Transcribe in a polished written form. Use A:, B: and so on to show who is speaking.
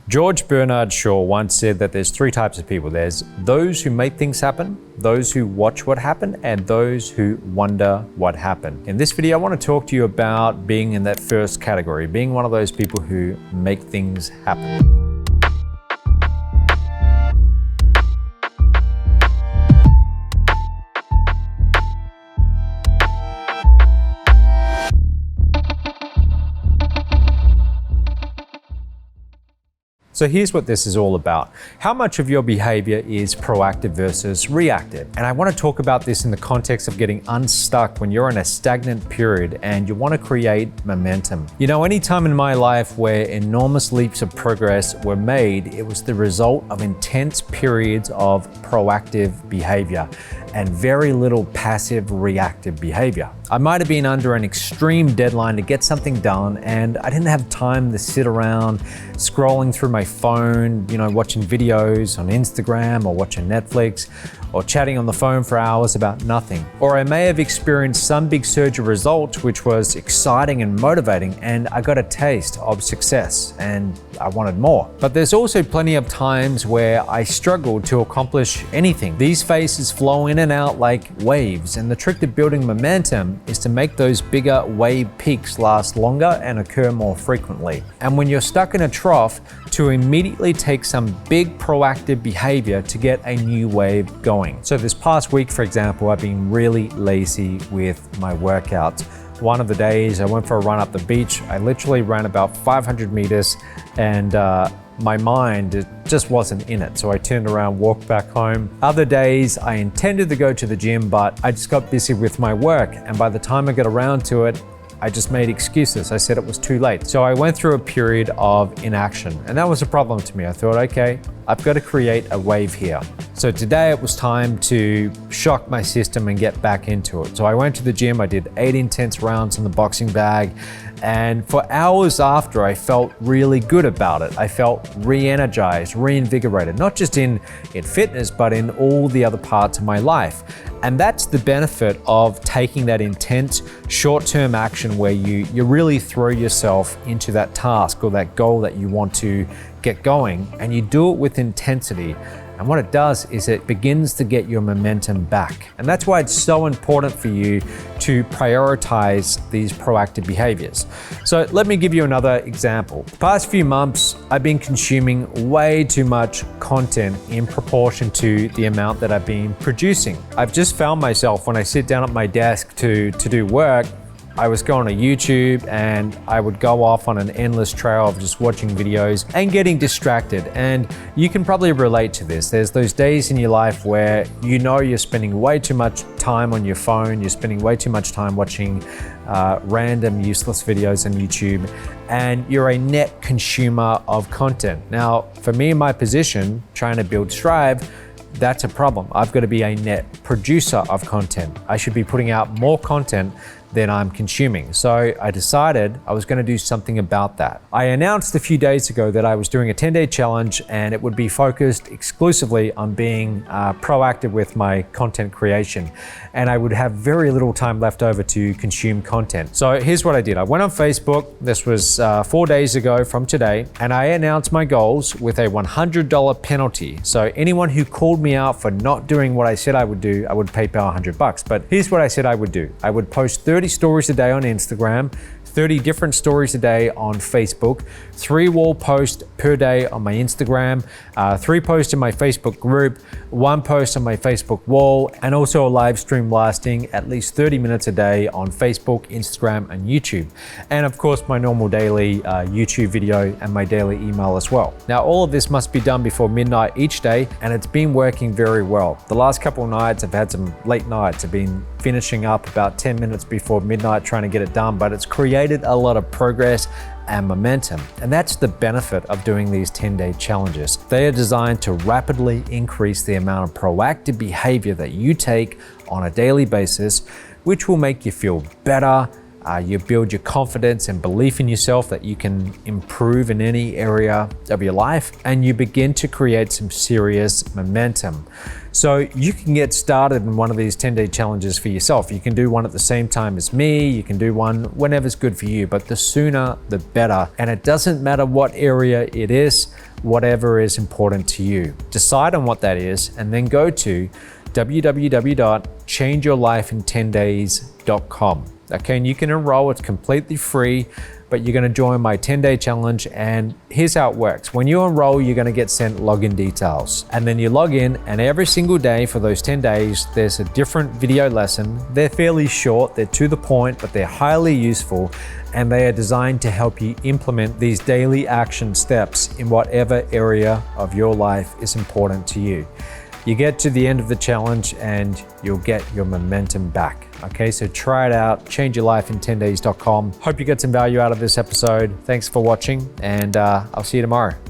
A: George Bernard Shaw once said that there's three types of people. There's those who make things happen, those who watch what happened, and those who wonder what happened. In this video, I want to talk to you about being in that first category, being one of those people who make things happen. So here's what this is all about. How much of your behavior is proactive versus reactive? And I want to talk about this in the context of getting unstuck when you're in a stagnant period and you want to create momentum. You know, any time in my life where enormous leaps of progress were made, it was the result of intense periods of proactive behavior and very little passive reactive behavior. I might have been under an extreme deadline to get something done and I didn't have time to sit around scrolling through my phone, watching videos on Instagram or watching Netflix or chatting on the phone for hours about nothing. Or I may have experienced some big surge of results which was exciting and motivating and I got a taste of success and I wanted more. But there's also plenty of times where I struggled to accomplish anything. These phases flow in and out like waves, and the trick to building momentum is to make those bigger wave peaks last longer and occur more frequently. And when you're stuck in a trough, to immediately take some big proactive behavior to get a new wave going. So this past week, for example, I've been really lazy with my workouts. One of the days I went for a run up the beach. I literally ran about 500 meters and my mind just wasn't in it. So I turned around, walked back home. Other days I intended to go to the gym, but I just got busy with my work. And by the time I got around to it, I just made excuses. I said it was too late. So I went through a period of inaction, and that was a problem to me. I thought, okay, I've got to create a wave here. So today it was time to shock my system and get back into it. So I went to the gym, I did 8 intense rounds in the boxing bag, and for hours after, I felt really good about it. I felt re-energized, reinvigorated, not just in fitness, but in all the other parts of my life. And that's the benefit of taking that intense short-term action where you really throw yourself into that task or that goal that you want to get going, and you do it with intensity. And what it does is it begins to get your momentum back. And that's why it's so important for you to prioritize these proactive behaviors. So let me give you another example. The past few months, I've been consuming way too much content in proportion to the amount that I've been producing. I've just found myself when I sit down at my desk to do work, I was going to YouTube and I would go off on an endless trail of just watching videos and getting distracted. And you can probably relate to this. There's those days in your life where you're spending way too much time on your phone, you're spending way too much time watching random useless videos on YouTube, and you're a net consumer of content. Now, for me in my position, trying to build Strive, that's a problem. I've got to be a net producer of content. I should be putting out more content than I'm consuming. So I decided I was going to do something about that. I announced a few days ago that I was doing a 10-day challenge and it would be focused exclusively on being proactive with my content creation. And I would have very little time left over to consume content. So here's what I did. I went on Facebook. This was 4 days ago from today. And I announced my goals with a $100 penalty. So anyone who called me out for not doing what I said I would do, I would PayPal $100. But here's what I said I would do. I would post 30 stories a day on Instagram, 30 different stories a day on Facebook, 3 wall posts per day on my Instagram, 3 posts in my Facebook group, 1 post on my Facebook wall, and also a live stream lasting at least 30 minutes a day on Facebook, Instagram, and YouTube. And of course, my normal daily YouTube video and my daily email as well. Now, all of this must be done before midnight each day, and it's been working very well. The last couple of nights, I've had some late nights. I've been finishing up about 10 minutes before midnight trying to get it done, but it's created a lot of progress and momentum. And that's the benefit of doing these 10-day challenges. They are designed to rapidly increase the amount of proactive behavior that you take on a daily basis, which will make you feel better. You build your confidence and belief in yourself that you can improve in any area of your life, and you begin to create some serious momentum. So you can get started in one of these 10-day challenges for yourself. You can do one at the same time as me. You can do one whenever's good for you, but the sooner, the better. And it doesn't matter what area it is. whatever is important to you. Decide on what that is and then go to www.changeyourlifein10days.com. Okay, and you can enroll, it's completely free, but you're gonna join my 10-day challenge, and here's how it works. When you enroll, you're gonna get sent login details, and then you log in, and every single day for those 10 days, there's a different video lesson. They're fairly short, they're to the point, but they're highly useful, and they are designed to help you implement these daily action steps in whatever area of your life is important to you. You get to the end of the challenge and you'll get your momentum back. Okay, so try it out, changeyourlifein10days.com. Hope you get some value out of this episode. Thanks for watching, and I'll see you tomorrow.